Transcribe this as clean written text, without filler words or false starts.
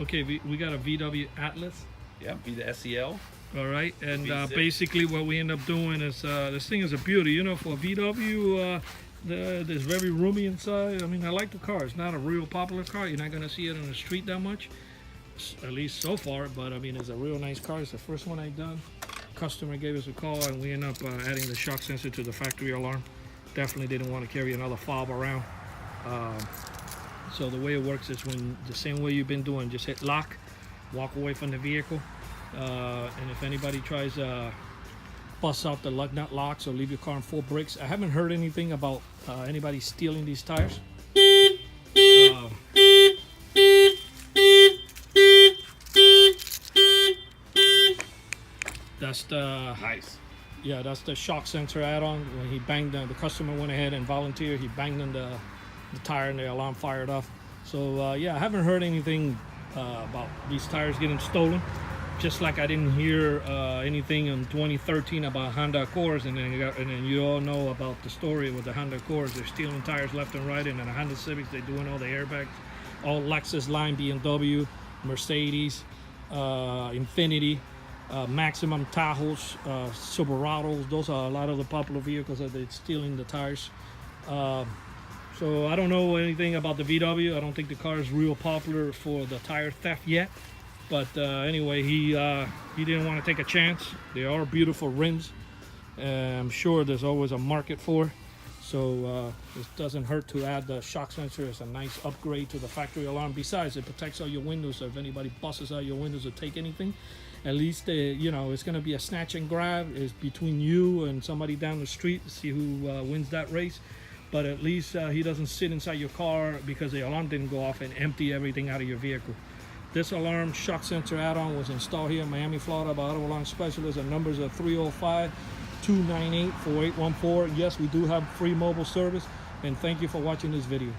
Okay, we got a VW Atlas. Yeah, be the SEL. All right, and V6. basically what we end up doing is this thing is a beauty. You know, for a VW, it's very roomy inside. I mean, I like the car. It's not a real popular car. You're not gonna see it on the street that much, at least so far. But I mean, it's a real nice car. It's the first one I've done. Customer gave us a call, and we end up adding the shock sensor to the factory alarm. Definitely didn't want to carry another fob around. So the way it works is when the same way you've been doing, just hit lock, walk away from the vehicle. And if anybody tries bust out the lug nut locks or leave your car on full brakes, I haven't heard anything about anybody stealing these tires. That's the Nice. yeah, that's the shock sensor add-on. When he banged the customer went ahead and volunteered. He banged on the tire and the alarm fired off. So yeah, I haven't heard anything about these tires getting stolen. Just like I didn't hear anything in 2013 about Honda Accords, and then you all know about the story with the Honda Accords. They're stealing tires left and right, and then the Honda Civics, they're doing all the airbags, all Lexus line, BMW, Mercedes, Infiniti, Maximum Tahoes, Silverados. Those are a lot of the popular vehicles that they're stealing the tires. So I don't know anything about the VW. I don't think the car is real popular for the tire theft yet. But anyway, he didn't want to take a chance. They are beautiful rims. I'm sure there's always a market for. So it doesn't hurt to add the shock sensor. It's a nice upgrade to the factory alarm. Besides, it protects all your windows. So if anybody busts out your windows or take anything, at least you know it's going to be a snatch and grab. It's between you and somebody down the street to see who wins that race. But at least he doesn't sit inside your car because the alarm didn't go off and empty everything out of your vehicle. This alarm shock sensor add-on was installed here in Miami, Florida by Auto Alarm Specialists. And numbers are 305-298-4814. Yes, we do have free mobile service. And thank you for watching this video.